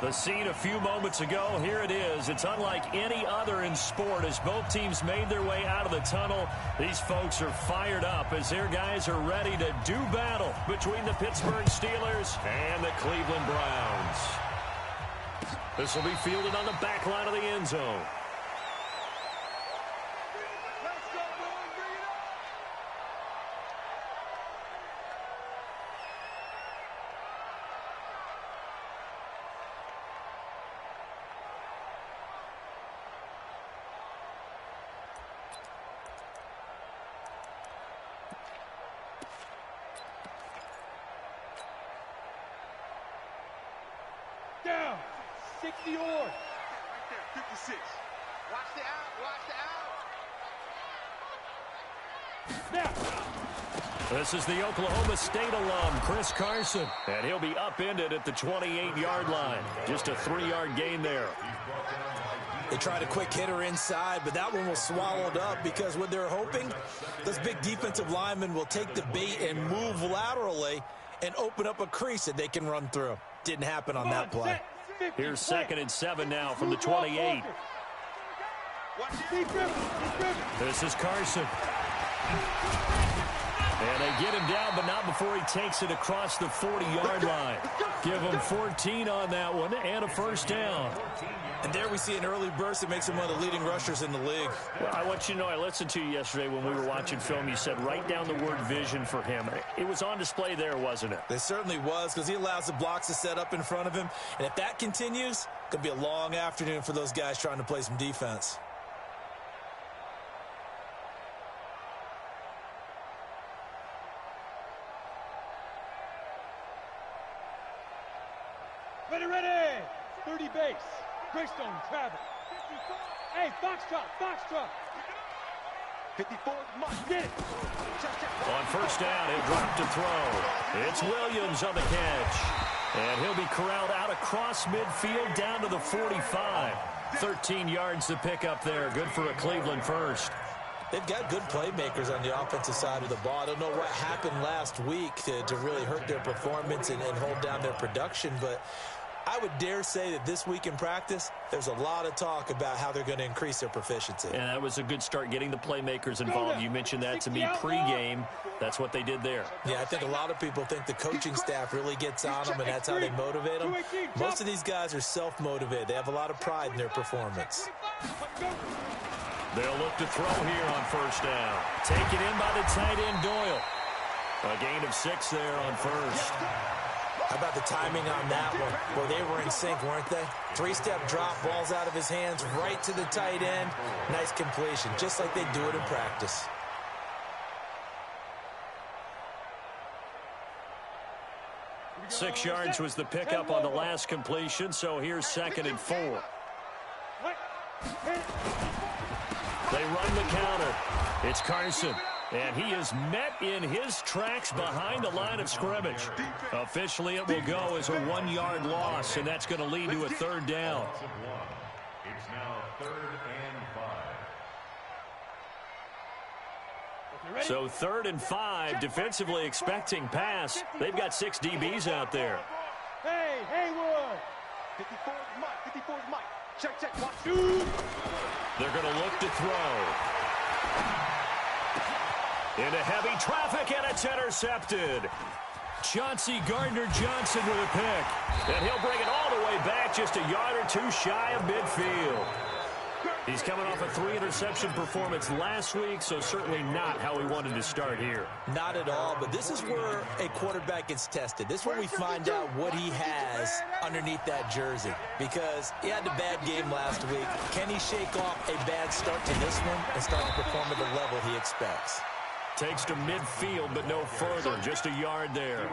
The scene a few moments ago, here it is. It's unlike any other in sport as both teams made their way out of the tunnel. These folks are fired up as their guys are ready to do battle between the Pittsburgh Steelers and the Cleveland Browns. This will be fielded on the back line of the end zone. Down, 60 yards. Right there, 56. Watch the out, watch the Now. This is the Oklahoma State alum, Chris Carson, and he'll be upended at the 28-yard line. Just a 3-yard gain there. They tried a quick hitter inside, but that one was swallowed up because what they're hoping, those big defensive linemen will take the bait and move laterally and open up a crease that they can run through. Didn't happen on that play. Here's 2nd and 7 now from the 28. This is Carson. And they get him down, but not before he takes it across the 40-yard line. Give him 14 on that one and a first down. And there we see an early burst that makes him one of the leading rushers in the league. Well, I want you to know, I listened to you yesterday when we were watching film. You said write down the word vision for him. It was on display there, wasn't it? It certainly was, because he allows the blocks to set up in front of him. And if that continues, it could be a long afternoon for those guys trying to play some defense. Ready. 30 base. Greystone, travel. Hey, Foxtrot. 54, Mike. Get it. On first down, he'll drop to throw. It's Williams on the catch. And he'll be corralled out across midfield down to the 45. 13 yards to pick up there. Good for a Cleveland first. They've got good playmakers on the offensive side of the ball. I don't know what happened last week to really hurt their performance and hold down their production, but I would dare say that this week in practice, there's a lot of talk about how they're going to increase their proficiency. And that was a good start, getting the playmakers involved. You mentioned that to me pregame. That's what they did there. Yeah, I think a lot of people think the coaching staff really gets on them, and that's how they motivate them. Most of these guys are self-motivated. They have a lot of pride in their performance. They'll look to throw here on first down. Taken in by the tight end, Doyle. A gain of 6 there on first. How about the timing on that one? Well, they were in sync, weren't they? 3-step drop, ball's out of his hands, right to the tight end. Nice completion, just like they do it in practice. Six yards was the pickup on the last completion, so here's 2nd and 4. They run the counter. It's Carson. And he is met in his tracks behind the line of scrimmage. Officially, it will go as a 1-yard loss, and that's going to lead to a 3rd down. It's now 3rd and 5. So 3rd and 5, defensively expecting pass. They've got 6 DBs out there. Hey, Haywood. 54, Mike. Check. Watch. They're going to look to throw. Into heavy traffic, and it's intercepted. Chauncey Gardner-Johnson with a pick. And he'll bring it all the way back, just a yard or 2 shy of midfield. He's coming off a 3-interception performance last week, so certainly not how we wanted to start here. Not at all, but this is where a quarterback gets tested. This is where we find out what he has underneath that jersey, because he had a bad game last week. Can he shake off a bad start to this one and start to perform at the level he expects? Takes to midfield, but no further, just a yard there.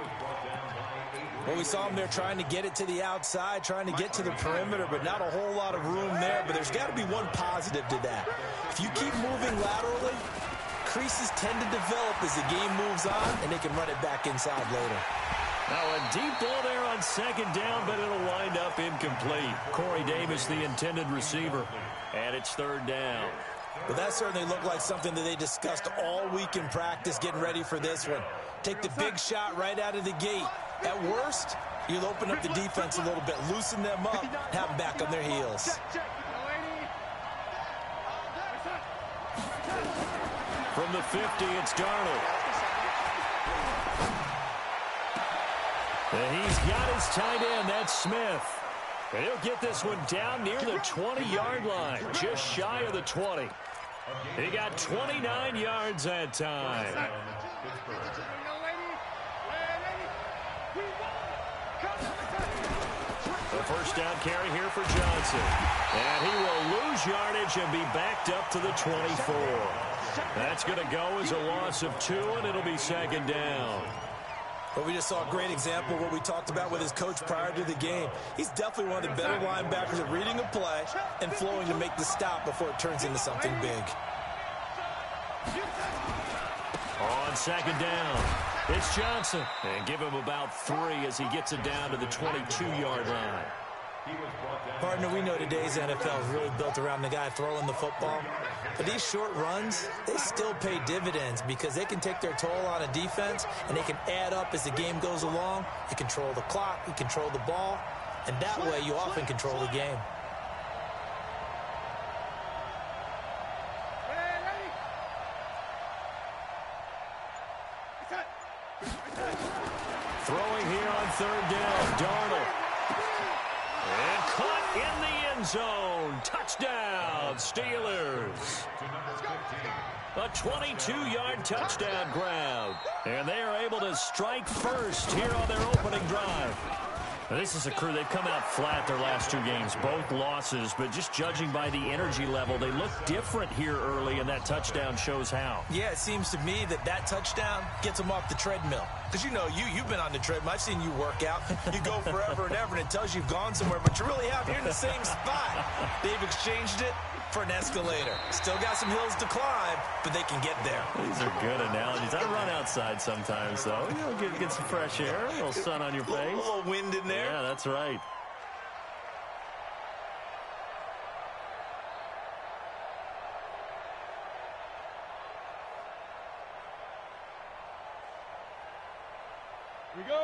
Well, we saw him there trying to get it to the outside, trying to get to the perimeter, but not a whole lot of room there. But there's got to be one positive to that. If you keep moving laterally, creases tend to develop as the game moves on, and they can run it back inside later. Now a deep ball there on 2nd down, but it'll wind up incomplete. Corey Davis, the intended receiver, and it's 3rd down. But that certainly looked like something that they discussed all week in practice, getting ready for this one. Take the big shot right out of the gate. At worst, you'll open up the defense a little bit, loosen them up, have them back on their heels. From the 50, it's Darnold. And he's got his tight end, that's Smith. And he'll get this one down near the 20-yard line, just shy of the 20. He got 29 yards that time. A first down carry here for Johnson. And he will lose yardage and be backed up to the 24. That's going to go as a loss of 2, and it'll be second down. But we just saw a great example of what we talked about with his coach prior to the game. He's definitely one of the better linebackers at reading a play and flowing to make the stop before it turns into something big. On second down, it's Johnson. And give him about 3 as he gets it down to the 22-yard line. Partner, we know today's NFL is really built around the guy throwing the football. But these short runs, they still pay dividends because they can take their toll on a defense and they can add up as the game goes along. You control the clock, you control the ball, and that way you often control the game. Throwing here on third down, Darnold. And caught in the end zone. Touchdown, Steelers. A 22-yard touchdown grab. And they are able to strike first here on their opening drive. Now, this is a crew, they've come out flat their last 2 games, both losses, but just judging by the energy level, they look different here early, and that touchdown shows how. Yeah, it seems to me that touchdown gets them off the treadmill. Because you know, you've been on the treadmill. I've seen you work out. You go forever and ever, and it tells you you've gone somewhere, but you really have. You're in the same spot. They've exchanged it for an escalator. Still got some hills to climb, but they can get there. These are good analogies. I run outside sometimes, though. You know, get some fresh air, a little sun on your face. A little wind in there. Yeah, that's right.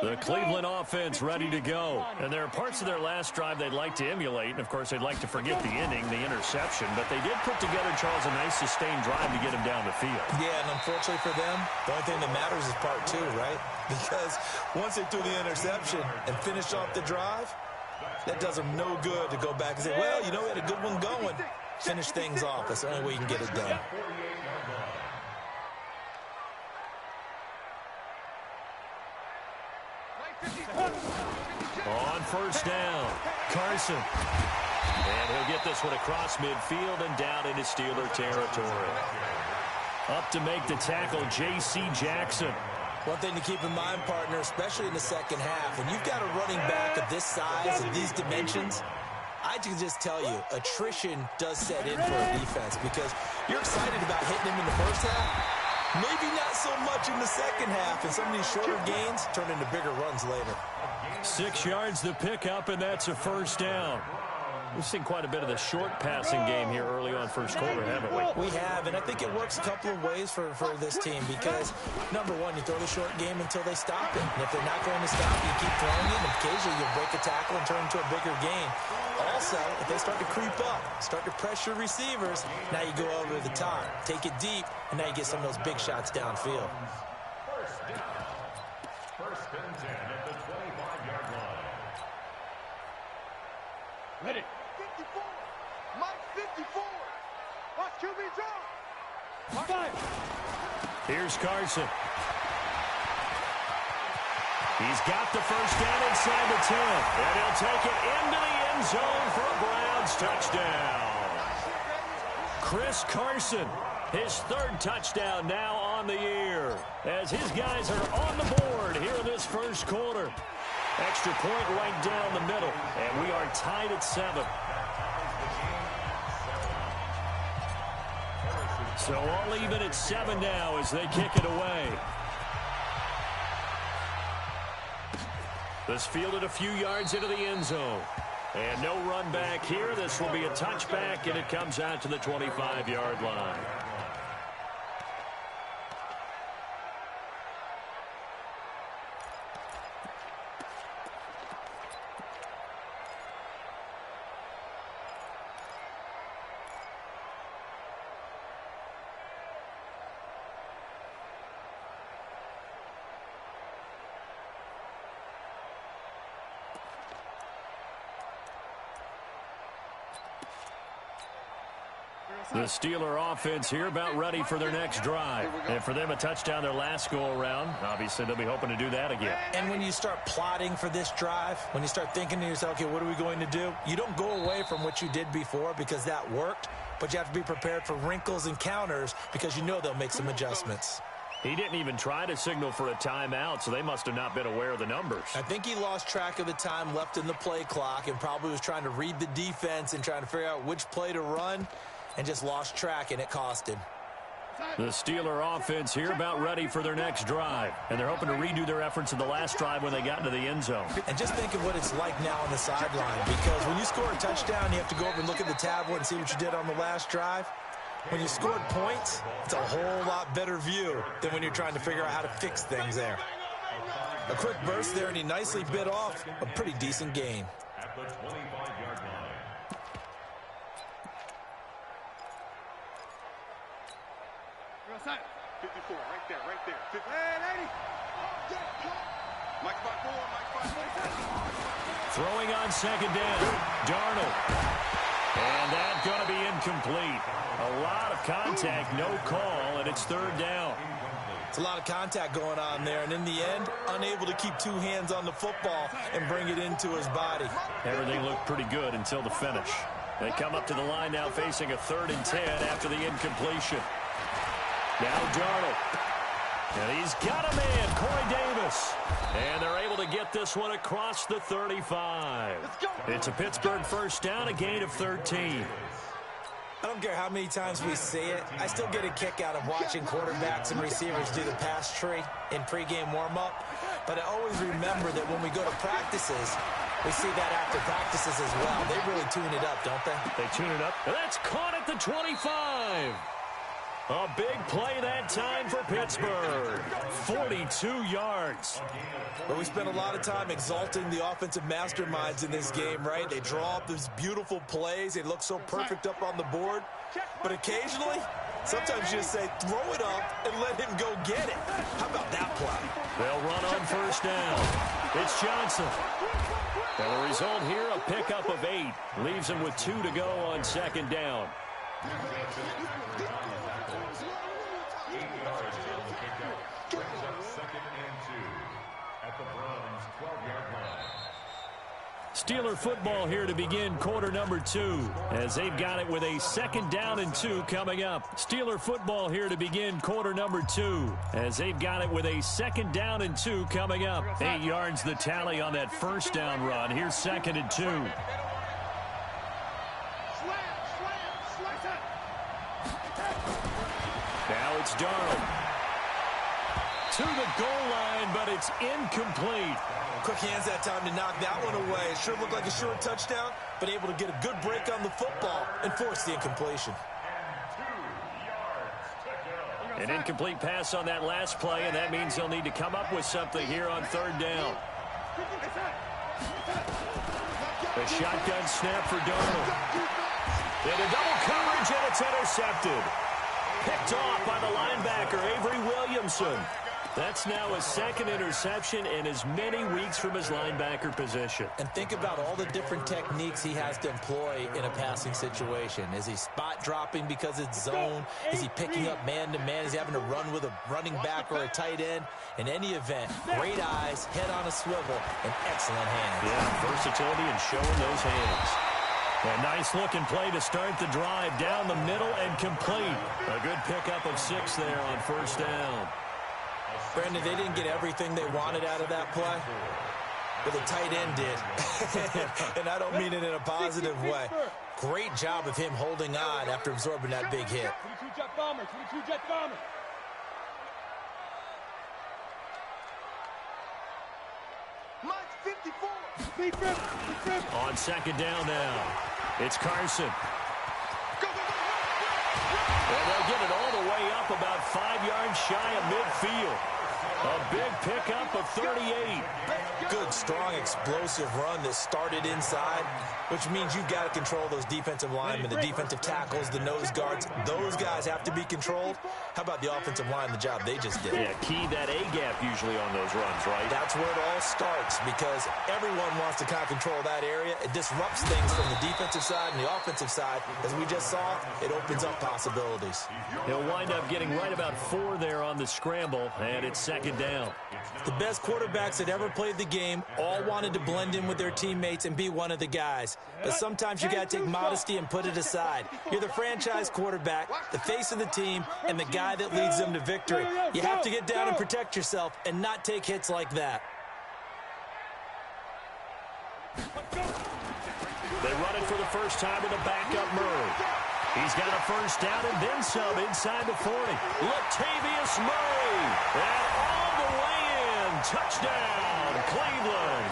The Cleveland offense ready to go. And there are parts of their last drive they'd like to emulate. And, of course, they'd like to forget the ending, the interception. But they did put together, Charles, a nice sustained drive to get him down the field. Yeah, and unfortunately for them, the only thing that matters is part 2, right? Because once they threw the interception and finished off the drive, that does them no good to go back and say, well, you know, we had a good one going. Finish things off. That's the only way you can get it done. On first down, Carson. And he'll get this one across midfield and down into Steeler territory. Up to make the tackle, J.C. Jackson. One thing to keep in mind, partner, especially in the second half, when you've got a running back of this size and these dimensions, I can just tell you, attrition does set in for a defense because you're excited about hitting him in the first half. Maybe not so much in the second half, and some of these shorter gains turn into bigger runs later. 6 yards the pickup, and that's a first down. We've seen quite a bit of the short passing game here early on first quarter, haven't we? We have, and I think it works a couple of ways for this team because, number one, you throw the short game until they stop it. And if they're not going to stop it, you keep throwing it, and occasionally you'll break a tackle and turn into a bigger gain. Also, if they start to creep up, start to pressure receivers, now you go over the top, take it deep, and now you get some of those big shots downfield. First and 10 at the 25-yard line. Ready. 54. Mike 54. Watch QB draw. 5. Here's Carson. He's got the first down inside the 10. And he'll take it into the end zone for a Browns touchdown. Chris Carson, his 3rd touchdown now on the year. As his guys are on the board here in this first quarter. Extra point right down the middle. And we are tied at 7. So all even at 7 now as they kick it away. This fielded a few yards into the end zone. And no run back here. This will be a touchback, and it comes out to the 25-yard line. The Steeler offense here about ready for their next drive. And for them, a touchdown their last go-around. Obviously, they'll be hoping to do that again. And when you start plotting for this drive, when you start thinking to yourself, okay, what are we going to do? You don't go away from what you did before because that worked, but you have to be prepared for wrinkles and counters because you know they'll make some adjustments. He didn't even try to signal for a timeout, so they must have not been aware of the numbers. I think he lost track of the time left in the play clock and probably was trying to read the defense and trying to figure out which play to run and just lost track, and it cost him. The Steeler offense here about ready for their next drive. And they're hoping to redo their efforts in the last drive when they got into the end zone. And just think of what it's like now on the sideline, because when you score a touchdown, you have to go over and look at the tablet and see what you did on the last drive. When you scored points, it's a whole lot better view than when you're trying to figure out how to fix things there. A quick burst there, and he nicely bit off a pretty decent gain. At the 25-yard line. Outside. 54, right there, right there. 50. Hey, 80. Mike 5-4, Mike 5-4. Throwing on second down. Darnold. And that's going to be incomplete. A lot of contact, no call, and it's third down. It's a lot of contact going on there, and in the end, unable to keep two hands on the football and bring it into his body. Everything looked pretty good until the finish. They come up to the line now facing a 3rd and 10 after the incompletion. Now Darnold. And he's got a man, Corey Davis. And they're able to get this one across the 35. It's a Pittsburgh first down, a gain of 13. I don't care how many times we see it. I still get a kick out of watching quarterbacks and receivers do the pass tree in pregame warm-up. But I always remember that when we go to practices, we see that after practices as well. They really tune it up, don't they? They tune it up. And that's caught at the 25. A big play that time for Pittsburgh. 42 yards. But we spent a lot of time exalting the offensive masterminds in this game, right? They draw up these beautiful plays. They look so perfect up on the board. But occasionally, sometimes you just say, throw it up and let him go get it. How about that play? They'll run on first down. It's Johnson. And the result here, a pickup of 8. Leaves him with 2 to go on second down. Steeler football here to begin quarter number 2 as they've got it with a 2nd down and 2 coming up. Steeler football here to begin quarter number 2 as they've got it with a 2nd down and 2 coming up. 8 yards the tally on that first down run. Here's 2nd and 2. Now it's Darnold. To the goal line, but it's incomplete. Quick hands that time to knock that one away. It sure looked like a short touchdown, but able to get a good break on the football and force the incompletion. An incomplete pass on that last play, and that means they'll need to come up with something here on 3rd down. The shotgun snap for Darnold. Into double coverage, and it's intercepted. Picked off by the linebacker, Avery Williamson. That's now a 2nd interception in as many weeks from his linebacker position. And think about all the different techniques he has to employ in a passing situation. Is he spot dropping because it's zone? Is he picking up man-to-man? Is he having to run with a running back or a tight end? In any event, great eyes, head on a swivel, and excellent hands. Yeah, versatility and showing those hands. A nice-looking play to start the drive down the middle and complete. A good pickup of 6 there on first down. Brandon, they didn't get everything they wanted out of that play, but the tight end did. And I don't mean it in a positive way. Great job of him holding on after absorbing that big hit. 22 jet bombers, 22 jet bombers. Mike 54. On second down now, it's Carson. And they'll get it all the way up about 5 yards shy of midfield. A big pickup of 38. Good, strong, explosive run that started inside, which means you've got to control those defensive linemen, the defensive tackles, the nose guards. Those guys have to be controlled. How about the offensive line, the job they just did? Yeah, key that A-gap usually on those runs, right? That's where it all starts because everyone wants to kind of control that area. It disrupts things from the defensive side and the offensive side. As we just saw, it opens up possibilities. He'll wind up getting right about 4 there on the scramble, and it's second down. The best quarterbacks that ever played the game all wanted to blend in with their teammates and be one of the guys. But sometimes you got to take modesty and put it aside. You're the franchise quarterback, the face of the team, and the guy that leads them to victory. You have to get down and protect yourself and not take hits like that. They run it for the first time with a backup Murray. He's got a first down and then some inside the 40. Latavius Murray. And all the way in. Touchdown, Cleveland.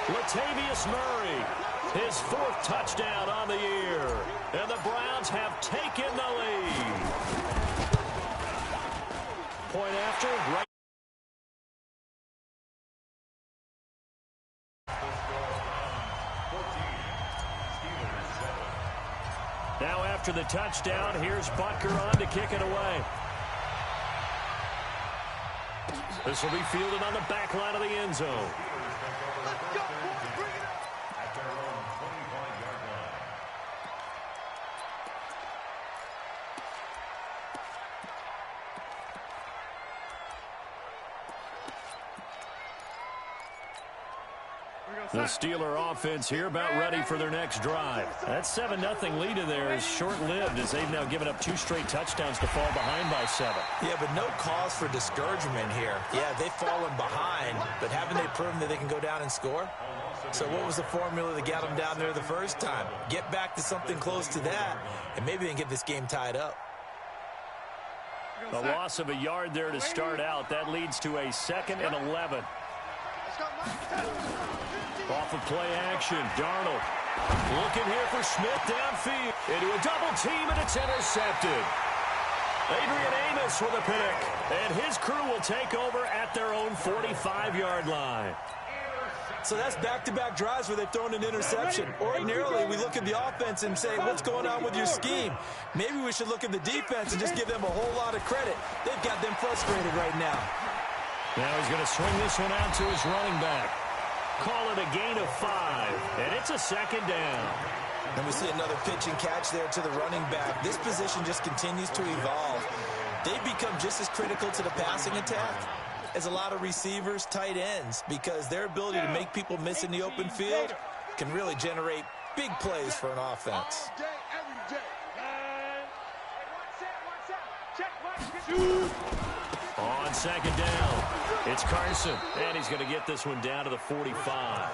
Latavius Murray. His 4th touchdown on the year. And the Browns have taken the lead. Point after, right. Now after the touchdown, here's Butker on to kick it away. This will be fielded on the back line of the end zone. The Steeler offense here about ready for their next drive. That 7-0 lead of theirs is short-lived as they've now given up 2 straight touchdowns to fall behind by 7. Yeah, but no cause for discouragement here. Yeah, they've fallen behind, but haven't they proven that they can go down and score? So what was the formula that got them down there the first time? Get back to something close to that, and maybe they can get this game tied up. The loss of a yard there to start out. That leads to a 2nd and 11. Off of play action, Darnold looking here for Smith downfield. Into a double team, and it's intercepted. Adrian Amos with a pick, and his crew will take over at their own 45-yard line. So that's back-to-back drives where they've thrown an interception. Ordinarily, we look at the offense and say, what's going on with your scheme? Maybe we should look at the defense and just give them a whole lot of credit. They've got them frustrated right now. Now he's going to swing this one out to his running back. Call it a gain of 5, and it's a 2nd down. And we see another pitch and catch there to the running back. This position just continues to evolve. They become just as critical to the passing attack as a lot of receivers, tight ends, because their ability to make people miss in the open field can really generate big plays for an offense. On 2nd down, it's Carson, and he's going to get this one down to the 45.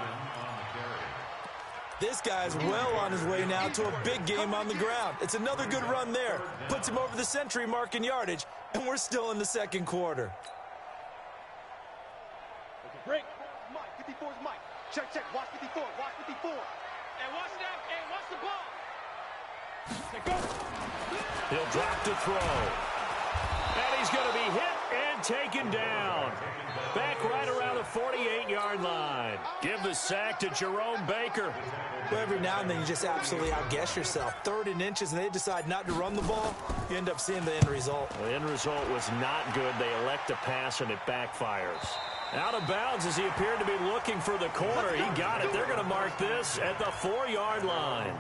This guy's well on his way now to a big game on the ground. It's another good run there. Puts him over the century mark in yardage, and we're still in the 2nd quarter. Break. Mike, 54 is Mike. Check, check. Watch 54. Watch 54. And watch that. And watch the ball. Go. He'll drop to throw. And he's going to be hit and taken down. Back right around the 48-yard line. Give the sack to Jerome Baker. Well, every now and then you just absolutely outguess yourself. 3rd and inches, and they decide not to run the ball. You end up seeing the end result. The end result was not good. They elect to pass, and it backfires. Out of bounds as he appeared to be looking for the corner. He got it. They're going to mark this at the 4-yard line.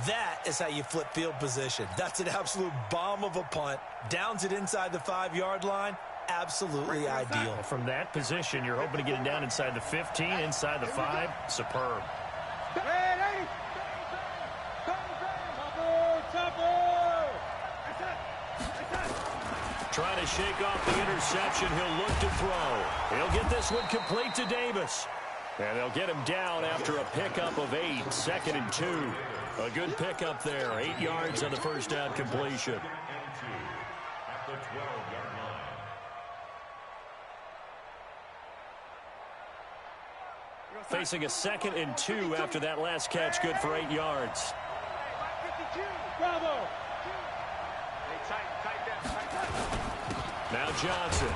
That is how you flip field position. That's an absolute bomb of a punt. Downs it inside the 5-yard line. Absolutely ideal. From that position, you're hoping to get it down inside the 15, inside the 5. Superb. Trying to shake off the interception. He'll look to throw. He'll get this one complete to Davis. And they'll get him down after a pickup of 8. 2nd and 2. A good pickup there. 8 yards on the first down completion. At the 12-yard line. Facing a 2nd and 2 after that last catch. Good for 8 yards. Bravo. Now Johnson.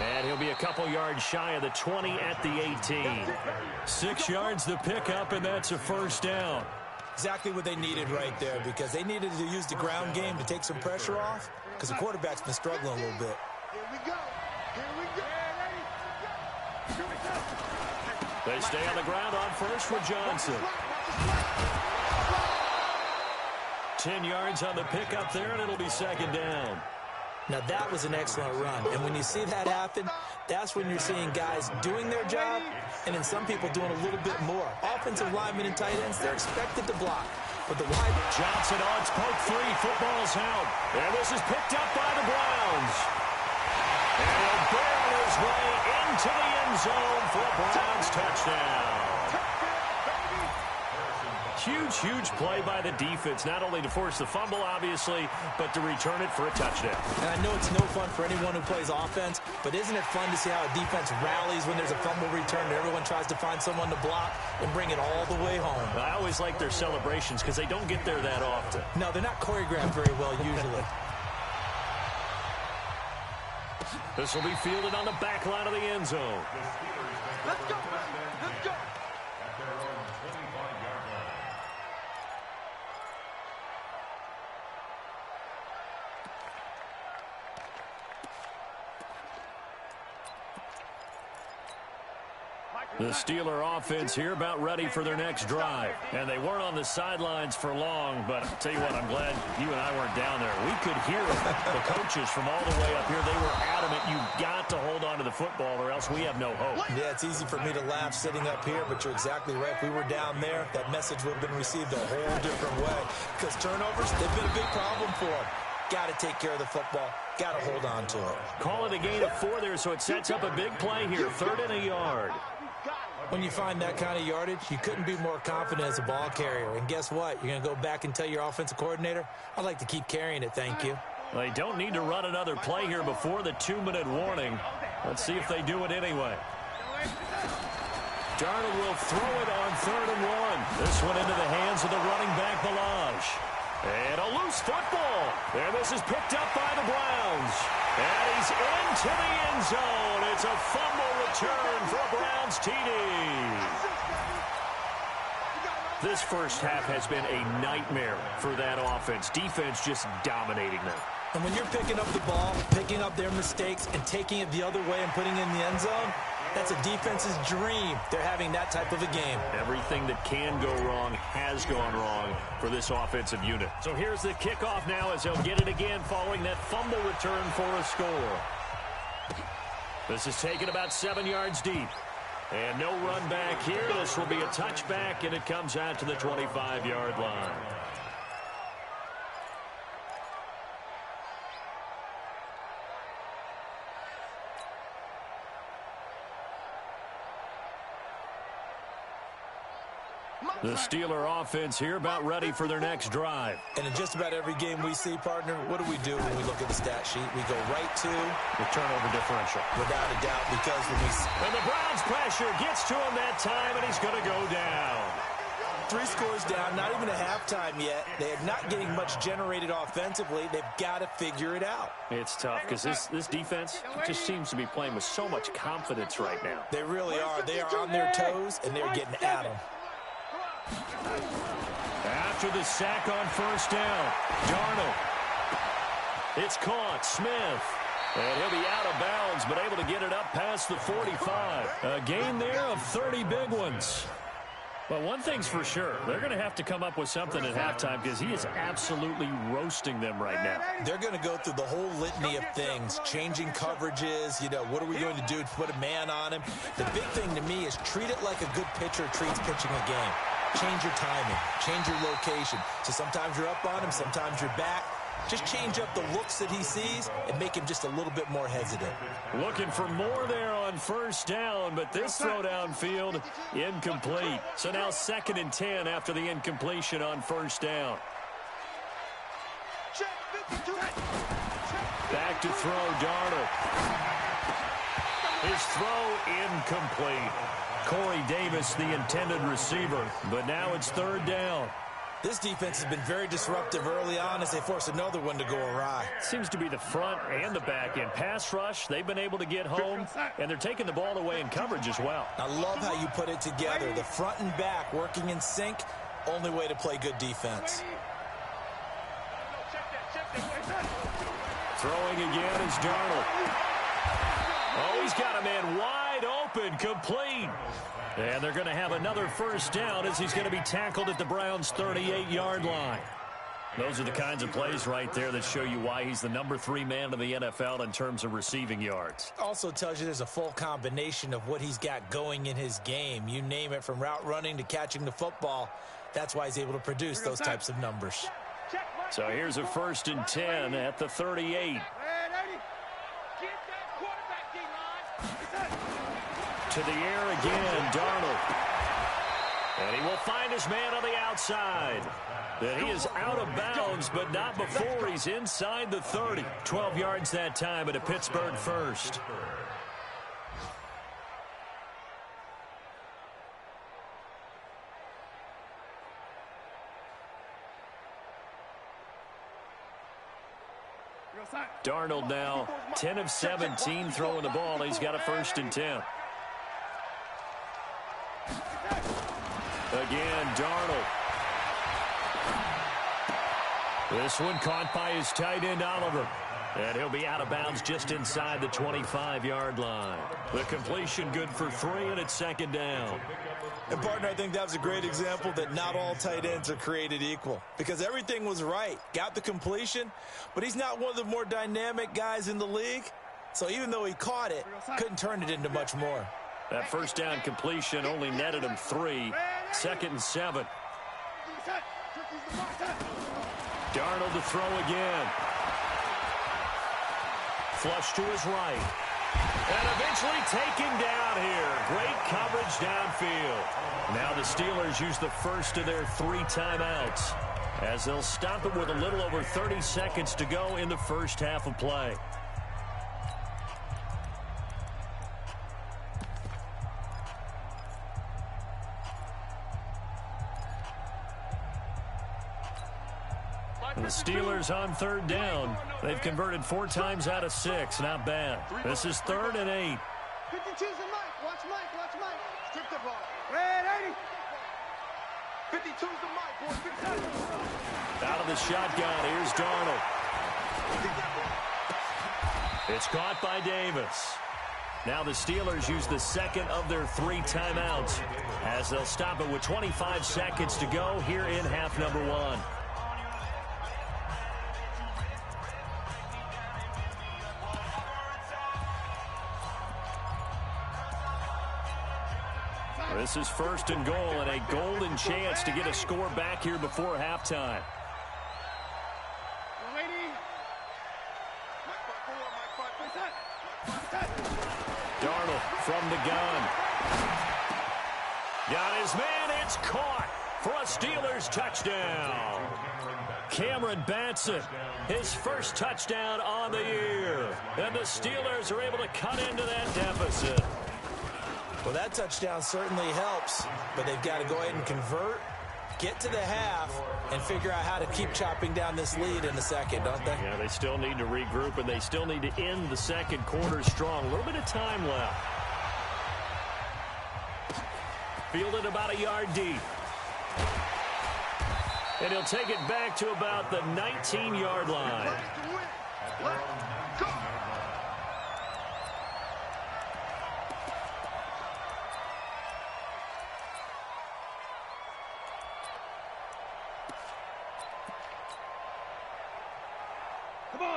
And he'll be a couple yards shy of the 20 at the 18. 6 yards the pickup, and that's a first down. Exactly what they needed right there, because they needed to use the ground game to take some pressure off, because the quarterback's been struggling a little bit. Here we go. Here we go. Here we go. They stay on the ground on first with Johnson. 10 yards on the pickup there, and it'll be second down. Now, that was an excellent run, and when you see that happen, that's when you're seeing guys doing their job, and then some people doing a little bit more. Offensive linemen and tight ends, they're expected to block. But the wide... Johnson odds poke free. Football's out. And this is picked up by the Browns. And he'll barrel his way into the end zone for a Browns touchdown. Huge, huge play by the defense, not only to force the fumble, obviously, but to return it for a touchdown. And I know it's no fun for anyone who plays offense, but isn't it fun to see how a defense rallies when there's a fumble return and everyone tries to find someone to block and bring it all the way home? I always like their celebrations because they don't get there that often. No, they're not choreographed very well usually. This will be fielded on the back line of the end zone. Let's go, let's go. At their own 25-yard line. The Steeler offense here about ready for their next drive. And they weren't on the sidelines for long, but I'll tell you what, I'm glad you and I weren't down there. We could hear the coaches from all the way up here. They were adamant, you've got to hold on to the football or else we have no hope. Yeah, it's easy for me to laugh sitting up here, but you're exactly right. If we were down there, that message would have been received a whole different way. Because turnovers, they've been a big problem for them. Got to take care of the football. Got to hold on to it. Call it a gain of 4 there, so it sets up a big play here. 3rd and a yard. When you find that kind of yardage, you couldn't be more confident as a ball carrier. And guess what? You're going to go back and tell your offensive coordinator, I'd like to keep carrying it, thank you. They don't need to run another play here before the 2-minute warning. Let's see if they do it anyway. Darnold will throw it on 3rd and 1. This one into the hands of the running back, Balaj. And a loose football. And this is picked up by the Browns. And he's into the end zone. It's a fumble return for a Browns TD. This first half has been a nightmare for that offense. Defense just dominating them. And when you're picking up the ball, picking up their mistakes, and taking it the other way and putting it in the end zone, that's a defense's dream. They're having that type of a game. Everything that can go wrong has gone wrong for this offensive unit. So here's the kickoff now as they'll get it again following that fumble return for a score. This is taken about 7 yards deep. And no run back here. This will be a touchback, and it comes out to the 25-yard line. The Steeler offense here about ready for their next drive. And in just about every game we see, partner, what do we do when we look at the stat sheet? We go right to the turnover differential. Without a doubt, because when we... And the Browns pressure gets to him that time, and he's going to go down. 3 scores down, not even a halftime yet. They are not getting much generated offensively. They've got to figure it out. It's tough because this defense just seems to be playing with so much confidence right now. They really are. They are on their toes, and they're getting at them. After the sack on first down, Darnold. It's caught. Smith. And he'll be out of bounds, but able to get it up past the 45. A gain there of 30 big ones. Well, one thing's for sure. They're going to have to come up with something at halftime because he is absolutely roasting them right now. They're going to go through the whole litany of things, changing coverages, what are we going to do to put a man on him? The big thing to me is treat it like a good pitcher treats pitching a game. Change your timing, change your location. So sometimes you're up on him, sometimes you're back. Just change up the looks that he sees and make him just a little bit more hesitant. Looking for more there on first down, but this throw downfield incomplete. So now 2nd and 10 after the incompletion on first down. Back to throw, Darnold. His throw incomplete. Corey Davis, the intended receiver, but now it's 3rd down. This defense has been very disruptive early on as they force another one to go awry. Seems to be the front and the back end. Pass rush, they've been able to get home, and they're taking the ball away in coverage as well. I love how you put it together. The front and back working in sync, only way to play good defense. Throwing again is Darnold. Oh, he's got a man wide open, complete. And they're going to have another first down as he's going to be tackled at the Browns' 38-yard line. Those are the kinds of plays right there that show you why he's the number 3 man in the NFL in terms of receiving yards. Also tells you there's a full combination of what he's got going in his game. You name it, from route running to catching the football. That's why he's able to produce those types of numbers. So here's a 1st and 10 at the 38. To the air again, Darnold. And he will find his man on the outside. Then he is out of bounds, but not before he's inside the 30. 12 yards that time at a Pittsburgh first. Darnold now 10 of 17 throwing the ball. He's got a 1st and 10. Again, Darnold. This one caught by his tight end, Oliver. And he'll be out of bounds just inside the 25-yard line. The completion good for 3, and it's 2nd down. And, partner, I think that was a great example that not all tight ends are created equal. Because everything was right. Got the completion, but he's not one of the more dynamic guys in the league. So even though he caught it, couldn't turn it into much more. That 1st down completion only netted him 3. 2nd and 7. Darnold to throw again. Flush to his right. And eventually taken down here. Great coverage downfield. Now the Steelers use the first of their 3 timeouts as they'll stop it with a little over 30 seconds to go in the first half of play. The Steelers on 3rd down. They've converted 4 times out of 6. Not bad. This is 3rd and 8. 52's the Mike. Watch Mike. Watch Mike. Strip the ball. Red 80. 52's the Mike, boy. Out of the shotgun. Here's Darnold. It's caught by Davis. Now the Steelers use the 2nd of their 3 timeouts as they'll stop it with 25 seconds to go here in half number 1. This is 1st and goal and a golden chance to get a score back here before halftime. Darnold from the gun. Got his man. It's caught for a Steelers touchdown. Cameron Batson, his first touchdown on the year. And the Steelers are able to cut into that deficit. Well, that touchdown certainly helps, but they've got to go ahead and convert, get to the half, and figure out how to keep chopping down this lead in the second, don't they? Yeah, they still need to regroup, and they still need to end the second quarter strong. A little bit of time left. Fielded about a yard deep. And he'll take it back to about the 19-yard line. Let's go.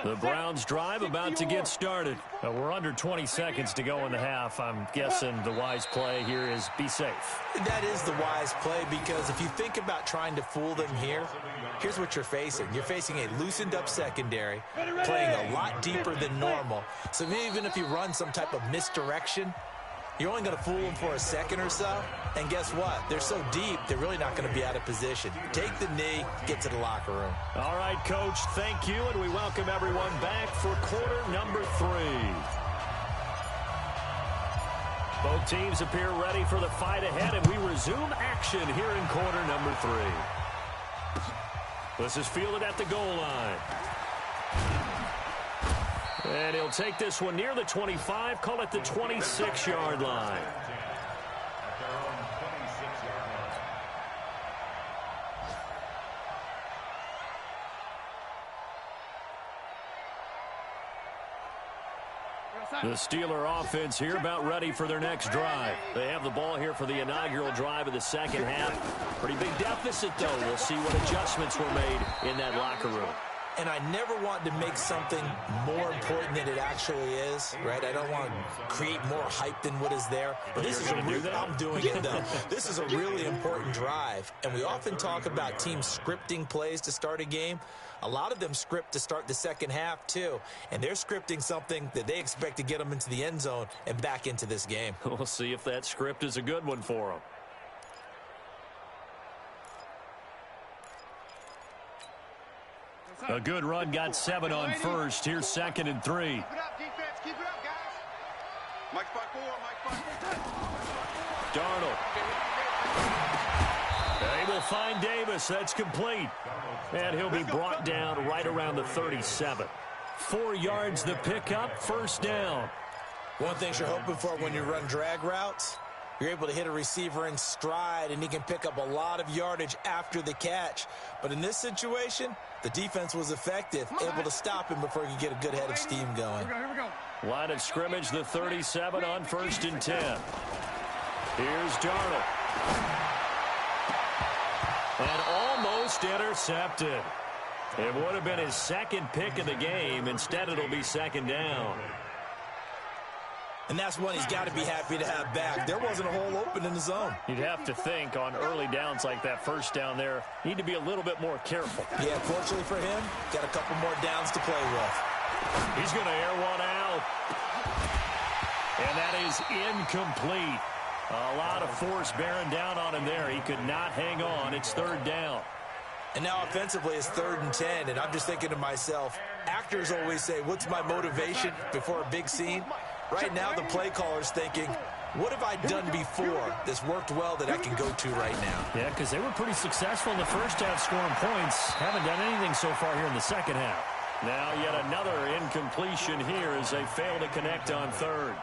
The Browns drive about to get started. We're under 20 seconds to go in the half. I'm guessing the wise play here is be safe. That is the wise play, because if you think about trying to fool them here, here's what you're facing. You're facing a loosened up secondary, playing a lot deeper than normal. So even if you run some type of misdirection, you're only going to fool them for a second or so. And guess what? They're so deep, they're really not going to be out of position. Take the knee, get to the locker room. All right, Coach, thank you, and we welcome everyone back for quarter number 3. Both teams appear ready for the fight ahead, and we resume action here in quarter number 3. This is fielded at the goal line. And he'll take this one near the 25, call it the 26-yard line. At their own 26-yard line. The Steeler offense here about ready for their next drive. They have the ball here for the inaugural drive of the second half. Pretty big deficit, though. We'll see what adjustments were made in that locker room. And I never want to make something more important than it actually is, right? I don't want to create more hype than what is there. But this is I'm doing it, though. This is a really important drive. And we often talk about teams scripting plays to start a game. A lot of them script to start the second half, too. And they're scripting something that they expect to get them into the end zone and back into this game. We'll see if that script is a good one for them. A good run, got 7 on first. Here's 2nd and 3. Keep it up, defense. Keep it up, guys. Mike 5-4, Mike 5-4. Darnold. They will find Davis. That's complete. And he'll be brought down right around the 37. 4 yards the pickup, first down. One thing you're hoping for when you run drag routes, you're able to hit a receiver in stride, and he can pick up a lot of yardage after the catch. But in this situation, the defense was effective, able to stop him before he could get a good head of steam going. Here we go. Line of scrimmage, the 37 on 1st and 10. Here's Darnold. And almost intercepted. It would have been his 2nd pick of the game. Instead, it'll be 2nd down. And that's one he's got to be happy to have back. There wasn't a hole open in the zone. You'd have to think on early downs like that first down there, need to be a little bit more careful. Yeah, fortunately for him, got a couple more downs to play with. He's going to air one out. And that is incomplete. A lot of force bearing down on him there. He could not hang on. It's 3rd down. And now offensively it's 3rd and 10. And I'm just thinking to myself, actors always say, what's my motivation before a big scene? Right now the play caller's thinking, what have I done before that's worked well that I can go to right now? Yeah, because they were pretty successful in the first half scoring points. Haven't done anything so far here in the second half. Now yet another incompletion here as they fail to connect on 3rd.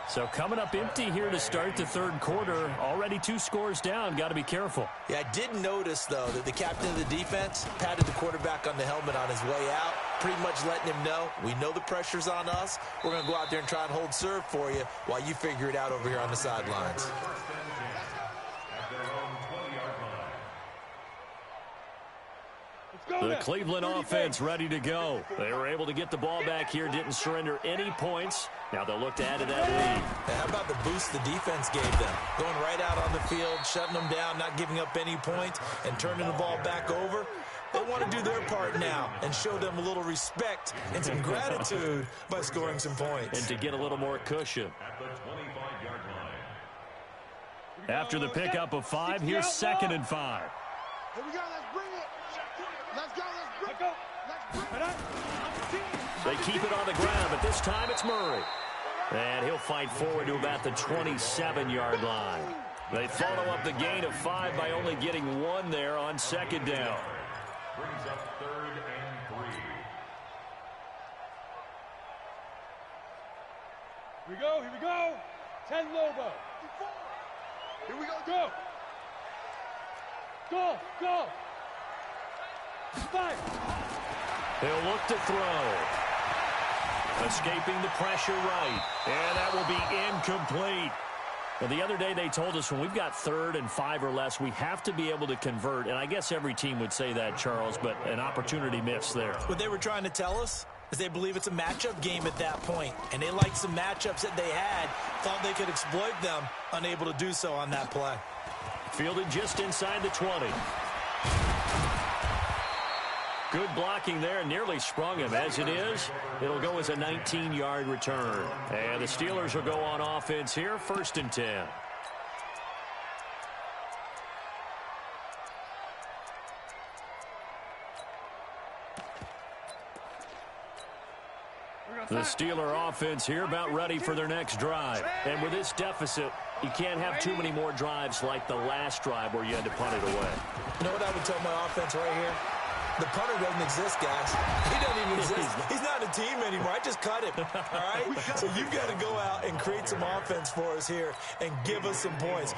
So coming up empty here to start the 3rd quarter. Already 2 scores down. Got to be careful. Yeah, I did notice, though, that the captain of the defense patted the quarterback on the helmet on his way out, pretty much letting him know, we know the pressure's on us. We're going to go out there and try and hold serve for you while you figure it out over here on the sidelines. The Cleveland offense ready to go. They were able to get the ball back here, didn't surrender any points. Now they'll look to add to that lead. Hey, how about the boost the defense gave them? Going right out on the field, shutting them down, not giving up any points, and turning the ball back over. They want to do their part now and show them a little respect and some gratitude by scoring some points. And to get a little more cushion. At the 25-yard line. After the pickup of 5, here's 2nd and 5. Here we go. Let's bring it. Let's go. Let's bring it. Let's bring it. They keep it on the ground, but this time it's Murray. And he'll fight forward to about the 27-yard line. They follow up the gain of 5 by only getting 1 there on 2nd down. Brings up 3rd and 3. Here we go. Here we go. 10 Lobo. Here we go. Go. Go. Go. 5. He'll look to throw. Escaping the pressure right. And that will be incomplete. Well, the other day they told us when we've got 3rd and 5 or less, we have to be able to convert. And I guess every team would say that, Charles, but an opportunity missed there. What they were trying to tell us is they believe it's a matchup game at that point. And they liked some matchups that they had, thought they could exploit them, unable to do so on that play. Fielded just inside the 20. Good blocking there, nearly sprung him. As it is, it'll go as a 19-yard return. And the Steelers will go on offense here, 1st and 10. The Steeler offense here about ready for their next drive. And with this deficit, you can't have too many more drives like the last drive where you had to punt it away. You know what I would tell my offense right here? The punter doesn't exist, guys. He doesn't even exist. He's not a team anymore. I just cut him, all right? So you've got to go out and create some offense for us here and give us some points.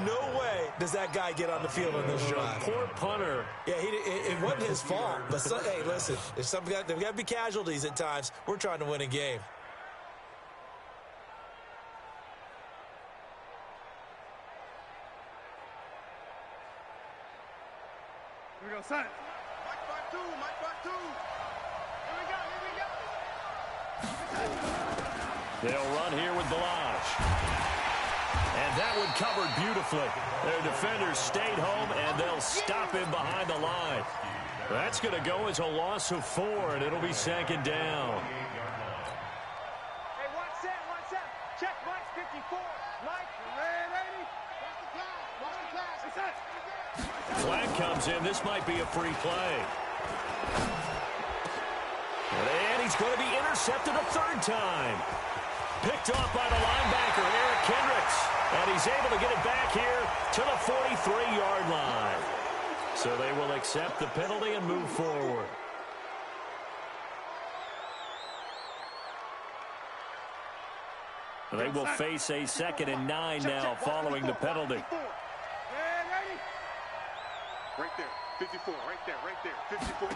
No way does that guy get on the field on this drive. Poor punter. Yeah, it wasn't his fault. But, hey, listen, there's got to be casualties at times. We're trying to win a game. Here we go, son. Mike Bar 2. Here we go. They'll run here with Balaj. And that one covered beautifully. Their defenders stayed home, and they'll stop him behind the line. That's going to go as a loss of 4, and it'll be second down. Hey, watch that. Check Mike's 54. Mike, ready? Watch the pass. Flag comes in. This might be a free play. And he's going to be intercepted a third time. Picked off by the linebacker, Eric Kendricks. And he's able to get it back here to the 43-yard line. So they will accept the penalty and move forward. They will face a 2nd and 9 now following the penalty. Right there, 54, right there, 54.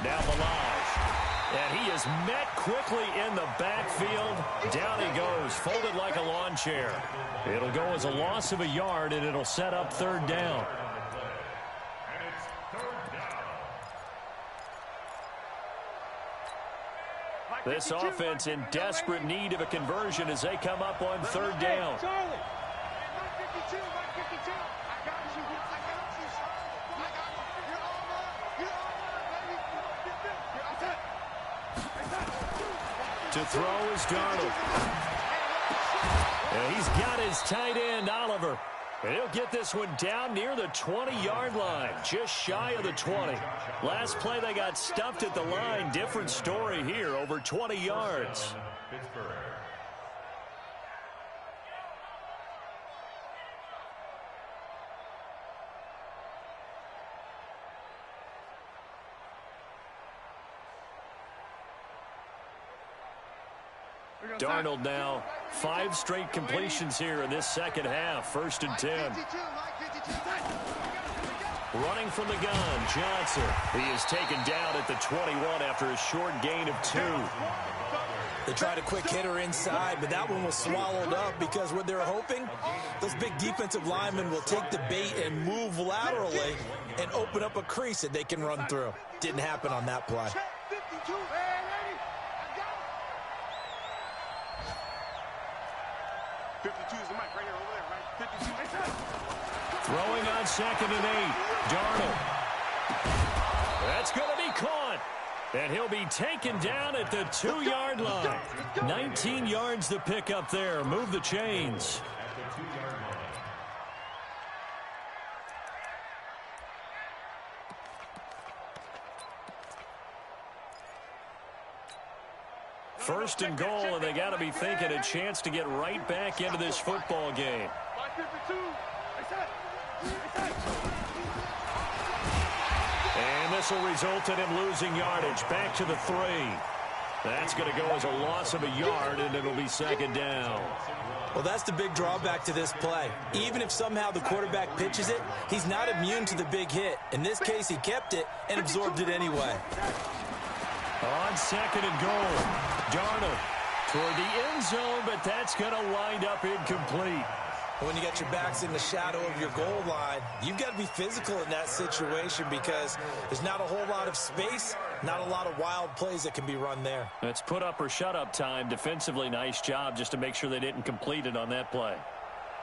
Now Balaj. And he is met quickly in the backfield. Down he goes, folded like a lawn chair. It'll go as a loss of a yard, and it'll set up third down. This offense in desperate need of a conversion as they come up on third down. Charlie. Mike 52. I got you. To throw is Darnold. And he's got his tight end, Oliver. And he'll get this one down near the 20-yard line, just shy of the 20. Last play, they got stuffed at the line. Different story here, over 20 yards. Darnold now 5 straight completions here in this second half. 1st and 10. Running from the gun, Johnson. He is taken down at the 21 after a short gain of 2. They tried a quick hitter inside, but that one was swallowed up because what they're hoping, those big defensive linemen will take the bait and move laterally and open up a crease that they can run through. Didn't happen on that play. 52. 52 is the mic right here, over there, right? 52. Throwing on 2nd and 8. Darnold. That's going to be caught. And he'll be taken down at the 2-yard line. 19 yards to pick up there. Move the chains. First and goal, and they got to be thinking a chance to get right back into this football game. And this will result in him losing yardage. Back to the 3. That's going to go as a loss of a yard, and it'll be second down. Well, that's the big drawback to this play. Even if somehow the quarterback pitches it, he's not immune to the big hit. In this case, he kept it and absorbed it anyway. On 2nd and goal, Darnold toward the end zone, but that's going to wind up incomplete. When you got your backs in the shadow of your goal line, you've got to be physical in that situation because there's not a whole lot of space, not a lot of wild plays that can be run there. It's put up or shut up time. Defensively, nice job just to make sure they didn't complete it on that play.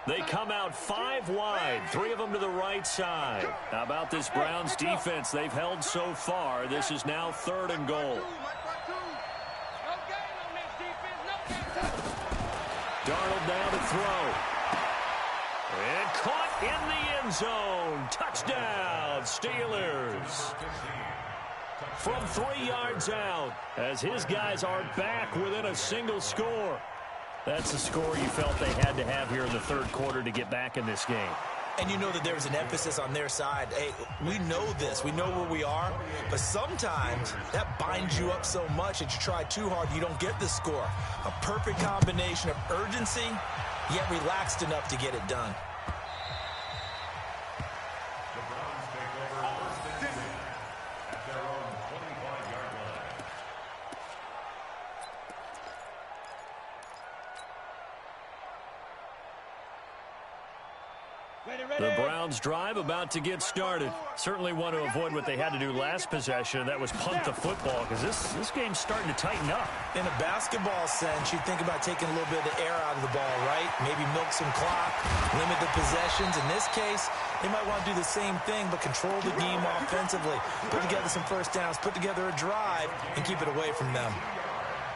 They come out 5 wide, 3 of them to the right side. How about this Browns defense? They've held so far. This is now 3rd and goal. Darnold now to throw. And caught in the end zone. Touchdown, Steelers. From 3 yards out, as his guys are back within a single score. That's the score you felt they had to have here in the 3rd quarter to get back in this game. And you know that there's an emphasis on their side. Hey, we know this. We know where we are. But sometimes that binds you up so much that you try too hard, you don't get the score. A perfect combination of urgency, yet relaxed enough to get it done. The Browns take over first and 10 at their own 25-yard line. The Browns drive about to get started. Certainly want to avoid what they had to do last possession. That was punt the football, because this game's starting to tighten up. In a basketball sense, you think about taking a little bit of the air out of the ball, right? Maybe milk some clock, limit the possessions. In this case, they might want to do the same thing, but control the game offensively. Put together some first downs, put together a drive, and keep it away from them.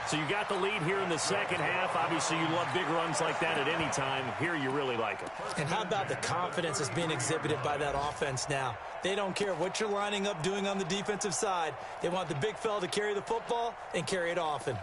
So you got the lead here in the second half. Obviously, you love big runs like that at any time. Here, you really like it. And how about the confidence that's being exhibited by that offense now? They don't care what you're lining up doing on the defensive side. They want the big fella to carry the football and carry it often.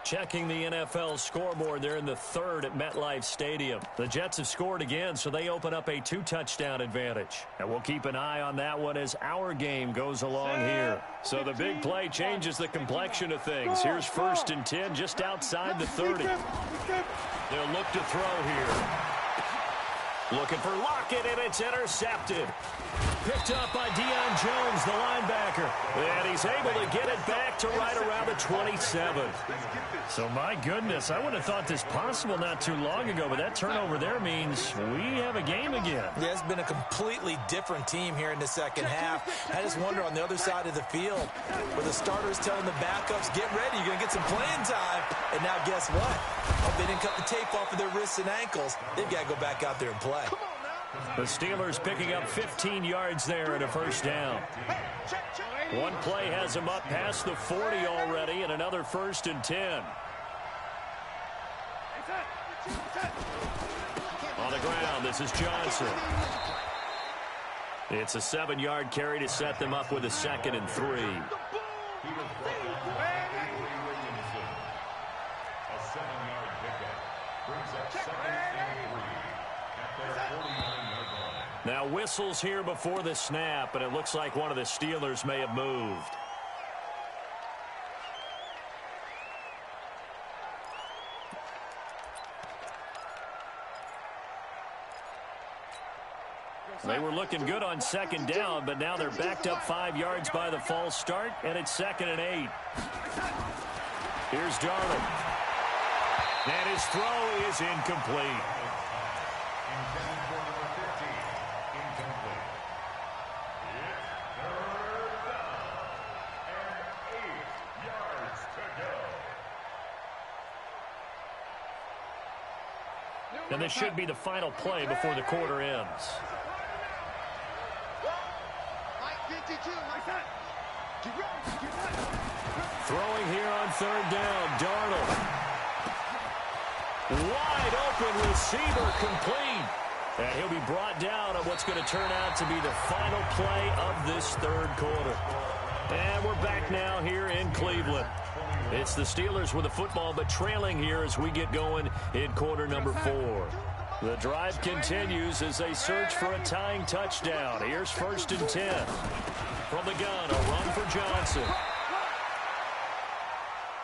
Checking the NFL scoreboard, they're in the third at MetLife Stadium. The Jets have scored again, so they open up a 2-touchdown advantage. And we'll keep an eye on that one as our game goes along here. So the big play changes the complexion of things. Here's first and 10 just outside the 30. They'll look to throw here. Looking for Lockett, and it's intercepted. Picked up by Deion Jones, the linebacker. And he's able to get it back to right around the 27. So, my goodness, I would have thought this possible not too long ago, but that turnover there means we have a game again. Yeah, it's been a completely different team here in the second half. I just wonder on the other side of the field, where the starters telling the backups, get ready, you're going to get some playing time. And now guess what? Oh, they didn't cut the tape off of their wrists and ankles. They've got to go back out there and play. The Steelers picking up 15 yards there and a first down. One play has them up past the 40 already, and another first and 10. On the ground, this is Johnson. It's a 7-yard carry to set them up with a 2nd and 3. He was brought down by Williamson. A 7-yard pickup brings up 2nd and 3 at their 49-yard line. Now whistles here before the snap, and it looks like one of the Steelers may have moved. They were looking good on 2nd down, but now they're backed up 5 yards by the false start, and it's 2nd and 8. Here's Darnold. And his throw is incomplete. Intended for number 15. Incomplete. It's third down and 8 yards to go. And this should be the final play before the quarter ends. Throwing here on 3rd down, Darnold. Wide open receiver, complete. And he'll be brought down on what's going to turn out to be the final play of this 3rd quarter. And we're back now here in Cleveland. It's the Steelers with the football, but trailing here as we get going in quarter number 4. The drive continues as they search for a tying touchdown. Here's first and 10. From the gun, a run for Johnson.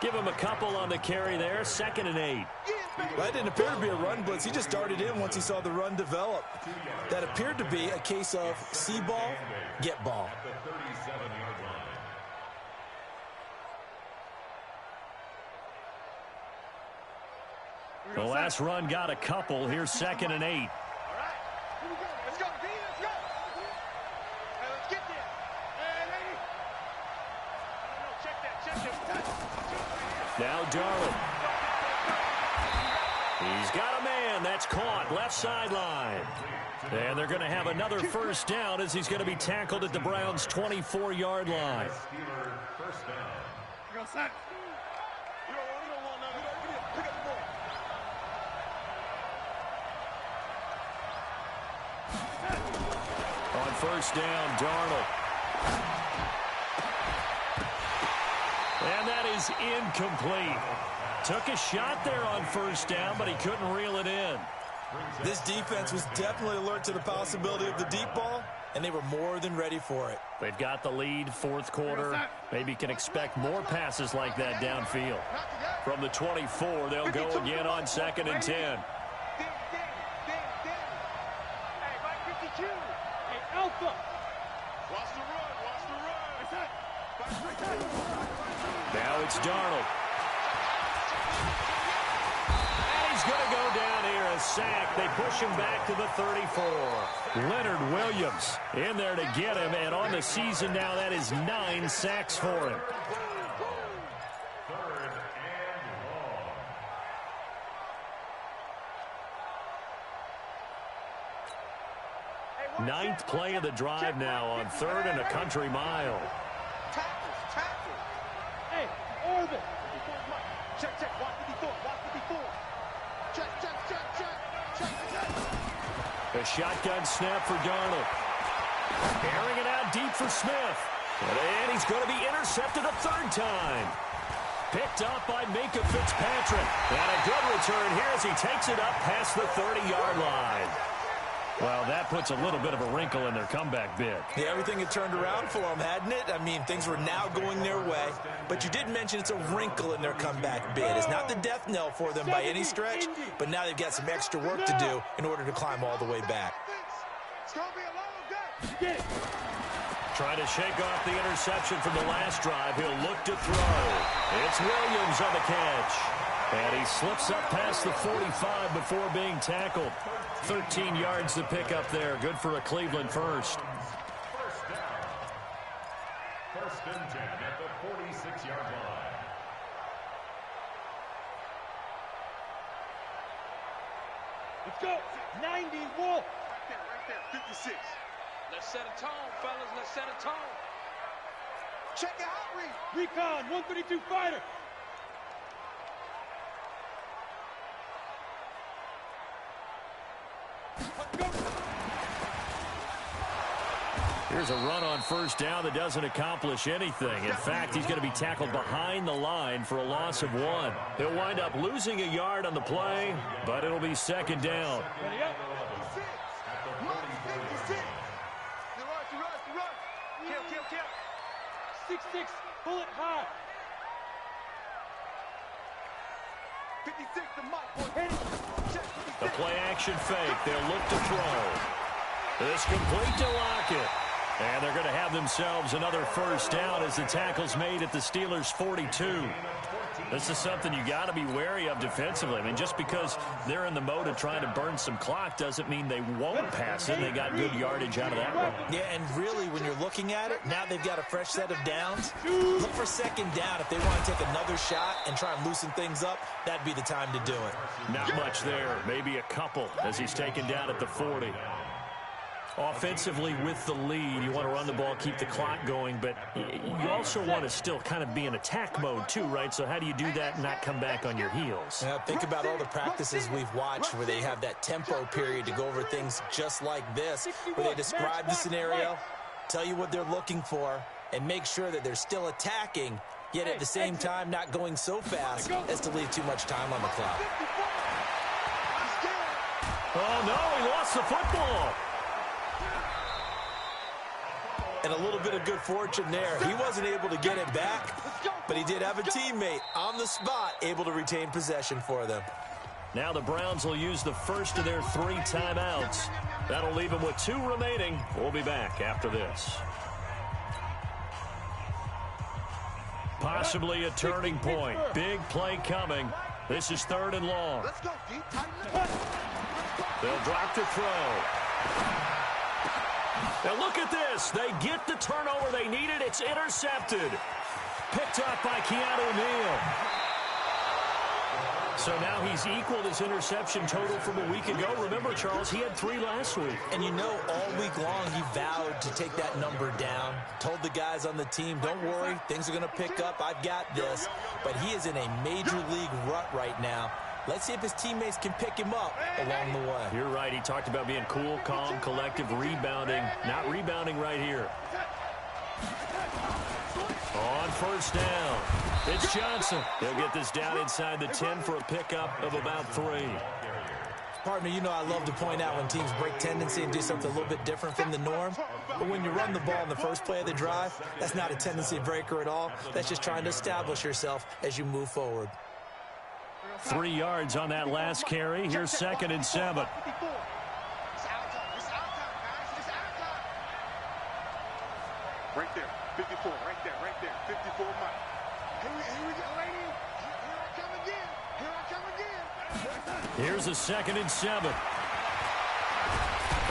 Give him a couple on the carry there, 2nd and 8. That didn't appear to be a run blitz. He just darted in once he saw the run develop. That appeared to be a case of see ball, get ball. At the 37-yard line. The last run got a couple. Here's 2nd and 8. All right, here we go. Let's go, D. Let's go. Hey, let's get there. Hey, lady. No, check that. Now Darnold. He's got a man. That's caught. Left sideline. And they're going to have another first down as he's going to be tackled at the Browns' 24-yard line. Steeler first down. Go set. You don't want none. Pick up the ball. On first down, Darnold. And that is incomplete. Took a shot there on first down, but he couldn't reel it in. This defense was definitely alert to the possibility of the deep ball, and they were more than ready for it. They've got the lead, fourth quarter. Maybe can expect more passes like that downfield. From the 24, they'll go again on 2nd and 10. Hey, right 52. Hey, Alpha. Watch the run. Now it's Darnold. And he's going to go down here, a sack. They push him back to the 34. Leonard Williams in there to get him, and on the season now, that is 9 sacks for him. Ninth play of the drive now on 3rd and a country mile. Tackle. Hey, orbit. Check. Watch 54. Check. A shotgun snap for Darnold. Airing it out deep for Smith. And he's going to be intercepted a 3rd time. Picked up by Minkah Fitzpatrick. And a good return here as he takes it up past the 30-yard line. Well, that puts a little bit of a wrinkle in their comeback bid. Yeah, everything had turned around for them, hadn't it? I mean, things were now going their way. But you did mention it's a wrinkle in their comeback bid. It's not the death knell for them by any stretch, but now they've got some extra work to do in order to climb all the way back. It's going to be a long day. Trying to shake off the interception from the last drive. He'll look to throw. It's Williams on the catch. And he slips up past the 45 before being tackled. 13 yards to pick up there. Good for a Cleveland first. First and 10 at the 46-yard line. Let's go. 90 Wolf. Right there. 56. Let's set a tone, fellas. Let's set a tone. Check it out, Recon, 132 fighter. Here's a run on first down that doesn't accomplish anything. In fact, he's going to be tackled behind the line for a loss of 1. He'll wind up losing a yard on the play, but it'll be 2nd down. Ready up. 6-6, pull it high. 56 to Mike. The play action fake. They'll look to throw. It's complete to Lockett. And they're going to have themselves another first down as the tackle's made at the Steelers' 42. This is something you got to be wary of defensively. I mean, just because they're in the mode of trying to burn some clock doesn't mean they won't pass it. They got good yardage out of that one. Yeah, and really, when you're looking at it, now they've got a fresh set of downs. Look for 2nd down. If they want to take another shot and try and loosen things up, that'd be the time to do it. Not much there. Maybe a couple as he's taken down at the 40. Offensively with the lead, you want to run the ball, keep the clock going, but you also want to still kind of be in attack mode too, right? So how do you do that and not come back on your heels? Yeah, think about all the practices we've watched where they have that tempo period to go over things just like this, where they describe the scenario, tell you what they're looking for, and make sure that they're still attacking, yet at the same time not going so fast as to leave too much time on the clock. Oh, no, he lost the football. And a little bit of good fortune there. He wasn't able to get it back, but he did have a teammate on the spot able to retain possession for them. Now the Browns will use the first of their 3 timeouts. That'll leave them with 2 remaining. We'll be back after this. Possibly a turning point. Big play coming. This is 3rd and long. Let's go deep, tight. They'll drop to throw. Now look at this. They get the turnover they needed. It's intercepted. Picked up by Keanu Neal. So now he's equaled his interception total from a week ago. Remember, Charles, he had 3 last week. And you know, all week long he vowed to take that number down. Told the guys on the team, don't worry, things are going to pick up. I've got this. But he is in a major league rut right now. Let's see if his teammates can pick him up along the way. You're right. He talked about being cool, calm, collective, rebounding. Not rebounding right here. On first down, it's Johnson. He'll get this down inside the 10 for a pickup of about 3. Partner, you know I love to point out when teams break tendency and do something a little bit different from the norm. But when you run the ball in the first play of the drive, that's not a tendency breaker at all. That's just trying to establish yourself as you move forward. 3 yards on that last carry. Here's 2nd and 7. Right there, 54, right there, 54 Mike. Here we go, lady. Here I come again. Here I come again. Here's a 2nd and 7.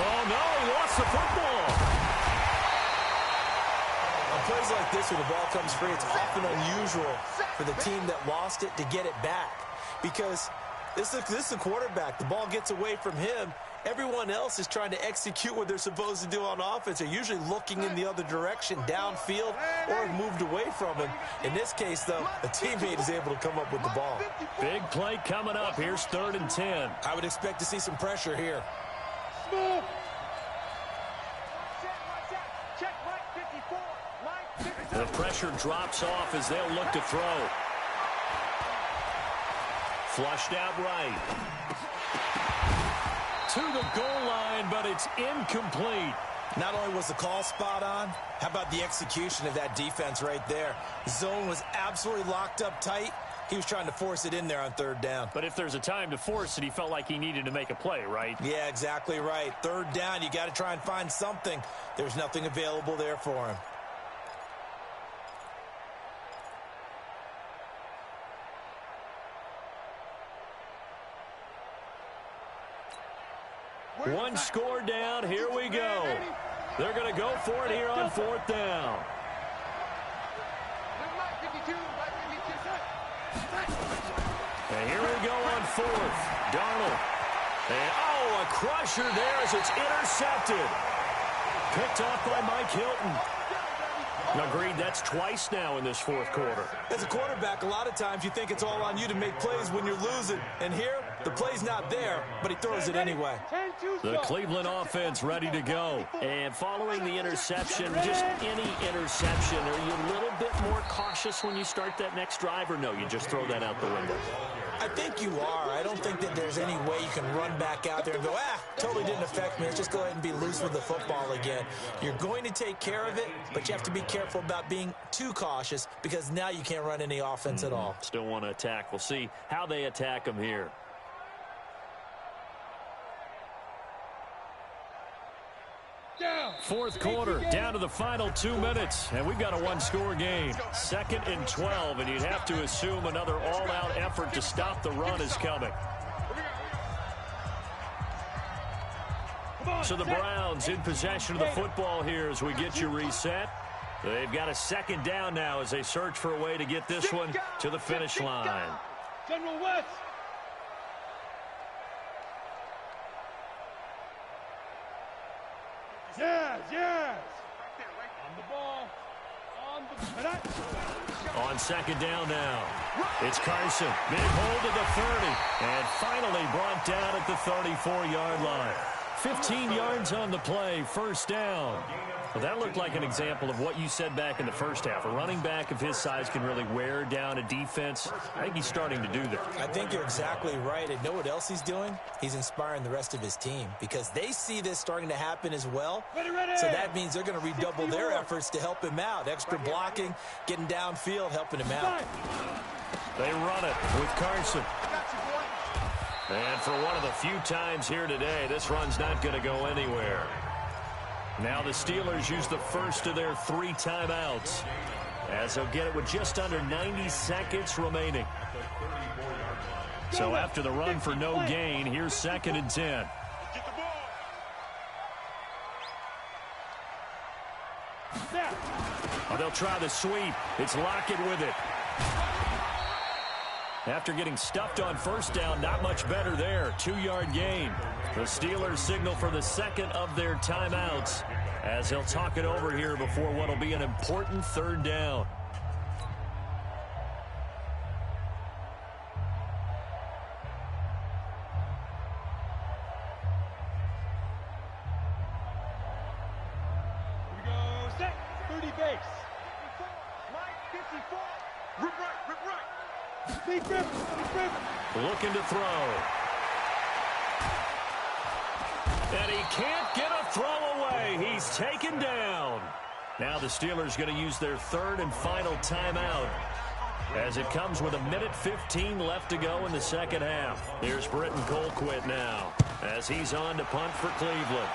Oh, no, he lost the football. On plays like this where the ball comes free, it's often unusual for the team that lost it to get it back. Because this is the quarterback. The ball gets away from him. Everyone else is trying to execute what they're supposed to do on offense. They're usually looking in the other direction, downfield, or have moved away from him. In this case, though, a teammate is able to come up with the ball. Big play coming up. Here's 3rd and 10. I would expect to see some pressure here. The pressure drops off as they'll look to throw. Flushed out right. To the goal line, but it's incomplete. Not only was the call spot on, how about the execution of that defense right there? The zone was absolutely locked up tight. He was trying to force it in there on 3rd down. But if there's a time to force it, he felt like he needed to make a play, right? Yeah, exactly right. 3rd down, you got to try and find something. There's nothing available there for him. One score down. Here we go. They're going to go for it here on 4th down. And here we go on 4th. Darnold. And, oh, a crusher there as it's intercepted. Picked off by Mike Hilton. Agreed, that's twice now in this 4th quarter. As a quarterback, a lot of times you think it's all on you to make plays when you're losing. And here, the play's not there, but he throws it anyway. The Cleveland offense ready to go. And following the interception, just any interception, are you a little bit more cautious when you start that next drive, or no, you just throw that out the window? I think you are. I don't think that there's any way you can run back out there and go, totally didn't affect me. Let's just go ahead and be loose with the football again. You're going to take care of it, but you have to be careful about being too cautious because now you can't run any offense at all. Still want to attack. We'll see how they attack them here. Fourth quarter, down to the final 2 minutes, and we've got a one-score game. 2nd and 12, and you'd have to assume another all-out effort to stop the run is coming. So the Browns in possession of the football here as we get you reset. They've got a 2nd down now as they search for a way to get this one to the finish line. General West. Yes. On the ball. On 2nd down now. It's Carson. Big hold at the 30. And finally brought down at the 34-yard line. 15 yards on the play. 1st down. Well, that looked like an example of what you said back in the first half. A running back of his size can really wear down a defense. I think he's starting to do that. I think you're exactly right. And know what else he's doing? He's inspiring the rest of his team because they see this starting to happen as well. So that means they're going to redouble their efforts to help him out. Extra blocking, getting downfield, helping him out. They run it with Carson. And for one of the few times here today, this run's not going to go anywhere. Now the Steelers use the first of their 3 timeouts as they'll get it with just under 90 seconds remaining. So after the run for no gain, here's 2nd and 10. Oh, they'll try the sweep. It's Lockett with it. After getting stuffed on 1st down, not much better there. 2-yard gain. The Steelers signal for the 2nd of their timeouts as they'll talk it over here before what will be an important 3rd down. Here we go. Set. 30 base. Mike, 54. Rip right. Deep rip. Looking to throw. And he can't get a throw away. He's taken down. Now the Steelers going to use their third and final timeout as it comes with 1:15 left to go in the second half. Here's Britton Colquitt now as he's on to punt for Cleveland.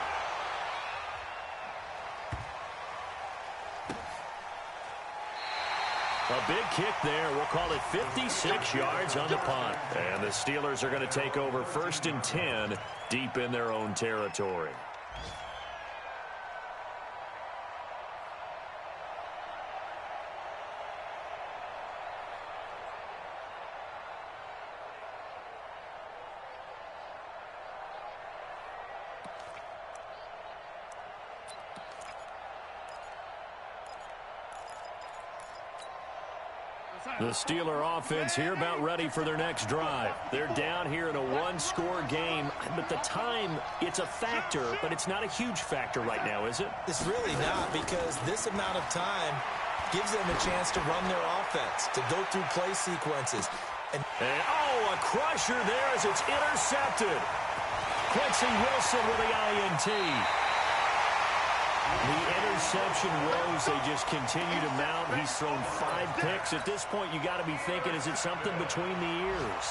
A big kick there. We'll call it 56 yards on the punt. And the Steelers are going to take over 1st and 10 deep in their own territory. The Steeler offense here about ready for their next drive. They're down here in a one-score game, but the time, it's a factor, but it's not a huge factor right now, is it? It's really not, because this amount of time gives them a chance to run their offense, to go through play sequences. And oh, a crusher there as it's intercepted. Quincy Wilson with the INT. The interception woes, they just continue to mount. He's thrown 5 picks. At this point, you got to be thinking, is it something between the ears?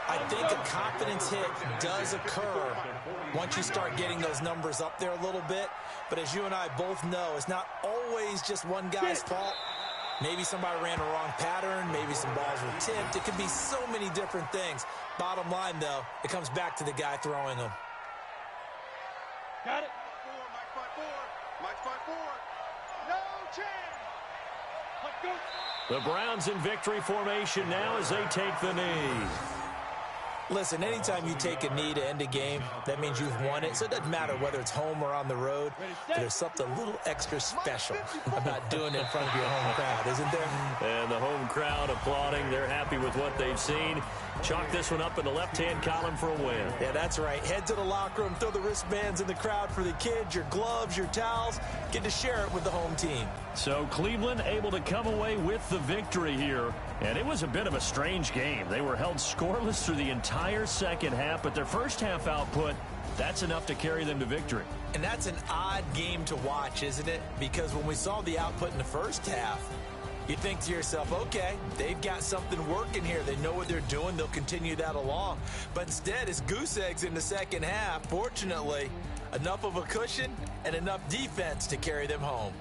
I think a confidence hit does occur once you start getting those numbers up there a little bit. But as you and I both know, it's not always just one guy's fault. Maybe somebody ran a wrong pattern. Maybe some balls were tipped. It could be so many different things. Bottom line, though, it comes back to the guy throwing them. Got it. Mike 5-4. No chance. Let's go. The Browns in victory formation now as they take the knee. Listen, anytime you take a knee to end a game, that means you've won it. So it doesn't matter whether it's home or on the road. But there's something a little extra special about doing it in front of your home crowd, isn't there? And the home crowd applauding. They're happy with what they've seen. Chalk this one up in the left-hand column for a win. Yeah, that's right. Head to the locker room, throw the wristbands in the crowd for the kids, your gloves, your towels. Get to share it with the home team. So Cleveland able to come away with the victory here. And it was a bit of a strange game. They were held scoreless through the entire second half, but their first half output, that's enough to carry them to victory. And that's an odd game to watch, isn't it? Because when we saw the output in the first half, you think to yourself, okay, they've got something working here. They know what they're doing. They'll continue that along. But instead, it's goose eggs in the second half. Fortunately, enough of a cushion and enough defense to carry them home.